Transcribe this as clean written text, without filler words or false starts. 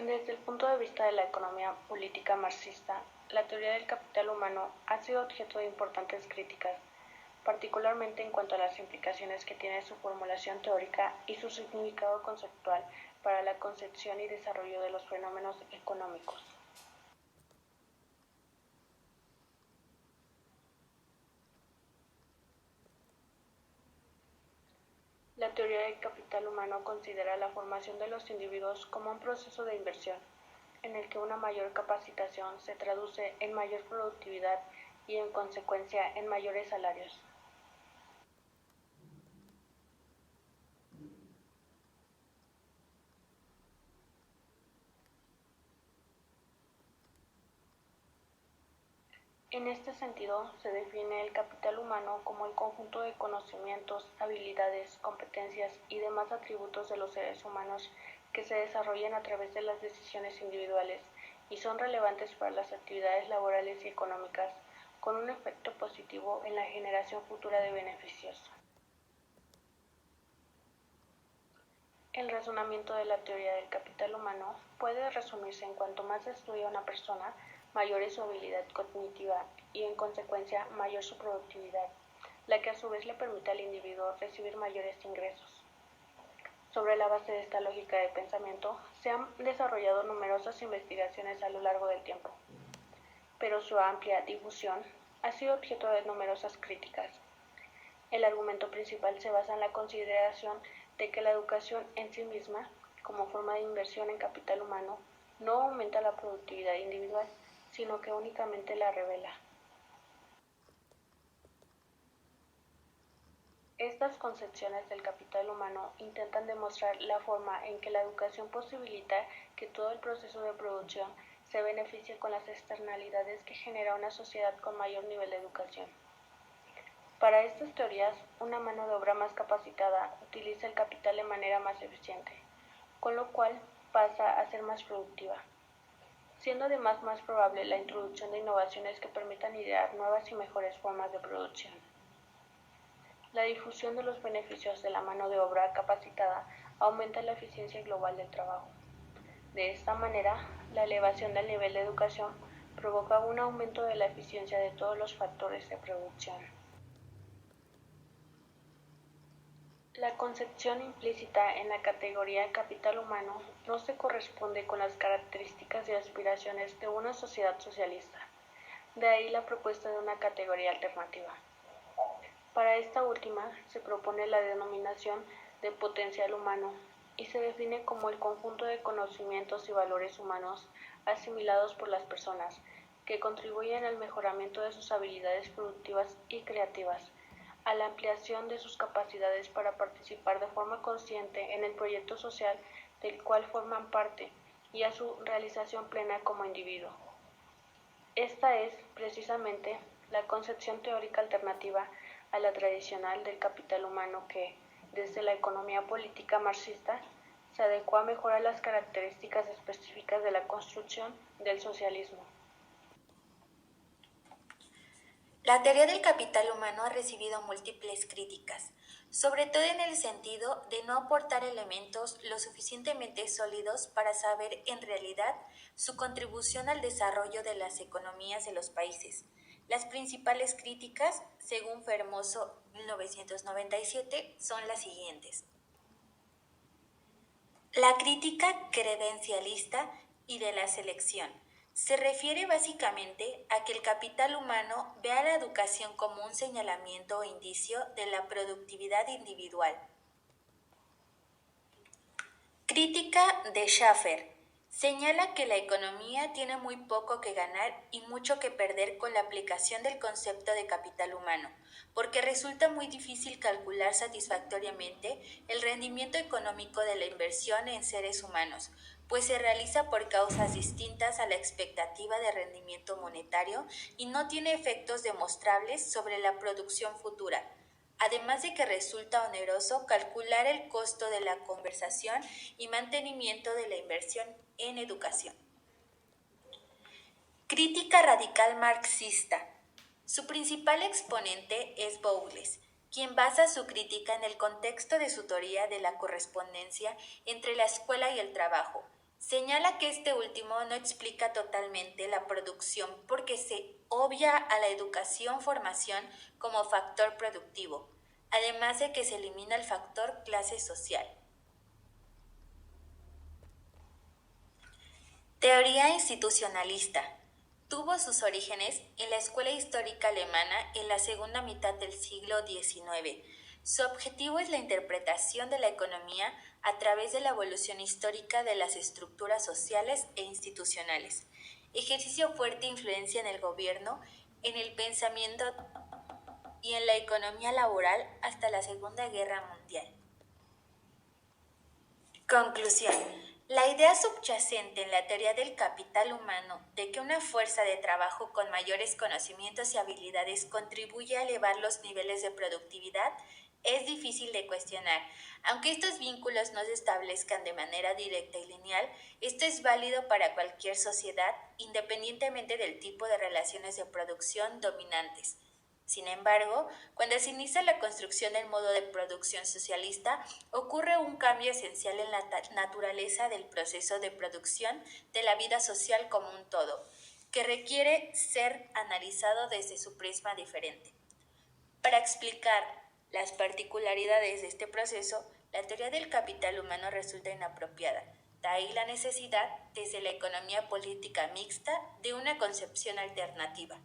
Desde el punto de vista de la economía política marxista, la teoría del capital humano ha sido objeto de importantes críticas, particularmente en cuanto a las implicaciones que tiene su formulación teórica y su significado conceptual para la concepción y desarrollo de los fenómenos económicos. La teoría del capital humano considera la formación de los individuos como un proceso de inversión, en el que una mayor capacitación se traduce en mayor productividad y, en consecuencia, en mayores salarios. En este sentido, se define el capital humano como el conjunto de conocimientos, habilidades, competencias y demás atributos de los seres humanos que se desarrollan a través de las decisiones individuales y son relevantes para las actividades laborales y económicas, con un efecto positivo en la generación futura de beneficios. El razonamiento de la teoría del capital humano puede resumirse en cuanto más estudia una persona, mayor es su habilidad cognitiva y, en consecuencia, mayor su productividad, la que a su vez le permite al individuo recibir mayores ingresos. Sobre la base de esta lógica de pensamiento, se han desarrollado numerosas investigaciones a lo largo del tiempo, pero su amplia difusión ha sido objeto de numerosas críticas. El argumento principal se basa en la consideración de que la educación en sí misma, como forma de inversión en capital humano, no aumenta la productividad individual, sino que únicamente la revela. Estas concepciones del capital humano intentan demostrar la forma en que la educación posibilita que todo el proceso de producción se beneficie con las externalidades que genera una sociedad con mayor nivel de educación. Para estas teorías, una mano de obra más capacitada utiliza el capital de manera más eficiente, con lo cual pasa a ser más productiva, siendo además más probable la introducción de innovaciones que permitan idear nuevas y mejores formas de producción. La difusión de los beneficios de la mano de obra capacitada aumenta la eficiencia global del trabajo. De esta manera, la elevación del nivel de educación provoca un aumento de la eficiencia de todos los factores de producción. La concepción implícita en la categoría capital humano no se corresponde con las características y aspiraciones de una sociedad socialista. De ahí la propuesta de una categoría alternativa. Para esta última se propone la denominación de potencial humano y se define como el conjunto de conocimientos y valores humanos asimilados por las personas que contribuyen al mejoramiento de sus habilidades productivas y creativas, a la ampliación de sus capacidades para participar de forma consciente en el proyecto social del cual forman parte y a su realización plena como individuo. Esta es, precisamente, la concepción teórica alternativa a la tradicional del capital humano que, desde la economía política marxista, se adecua mejor a las características específicas de la construcción del socialismo. La teoría del capital humano ha recibido múltiples críticas, sobre todo en el sentido de no aportar elementos lo suficientemente sólidos para saber en realidad su contribución al desarrollo de las economías de los países. Las principales críticas, según Fermoso 1997, son las siguientes. La crítica credencialista y de la selección se refiere básicamente a que el capital humano ve a la educación como un señalamiento o indicio de la productividad individual. Crítica de Schaffer señala que la economía tiene muy poco que ganar y mucho que perder con la aplicación del concepto de capital humano, porque resulta muy difícil calcular satisfactoriamente el rendimiento económico de la inversión en seres humanos, pues se realiza por causas distintas a la expectativa de rendimiento monetario y no tiene efectos demostrables sobre la producción futura, además de que resulta oneroso calcular el costo de la conservación y mantenimiento de la inversión en educación. Crítica radical marxista. Su principal exponente es Bowles, quien basa su crítica en el contexto de su teoría de la correspondencia entre la escuela y el trabajo. Señala que este último no explica totalmente la producción porque se obvia a la educación-formación como factor productivo, además de que se elimina el factor clase social. Teoría institucionalista. Tuvo sus orígenes en la escuela histórica alemana en la segunda mitad del siglo XIX. Su objetivo es la interpretación de la economía a través de la evolución histórica de las estructuras sociales e institucionales. Ejerció fuerte influencia en el gobierno, en el pensamiento y en la economía laboral hasta la Segunda Guerra Mundial. Conclusión. La idea subyacente en la teoría del capital humano de que una fuerza de trabajo con mayores conocimientos y habilidades contribuye a elevar los niveles de productividad es difícil de cuestionar. Aunque estos vínculos no se establezcan de manera directa y lineal, esto es válido para cualquier sociedad, independientemente del tipo de relaciones de producción dominantes. Sin embargo, cuando se inicia la construcción del modo de producción socialista, ocurre un cambio esencial en la naturaleza del proceso de producción de la vida social como un todo, que requiere ser analizado desde su prisma diferente. Para explicar las particularidades de este proceso, la teoría del capital humano resulta inapropiada. De ahí la necesidad, desde la economía política mixta, de una concepción alternativa.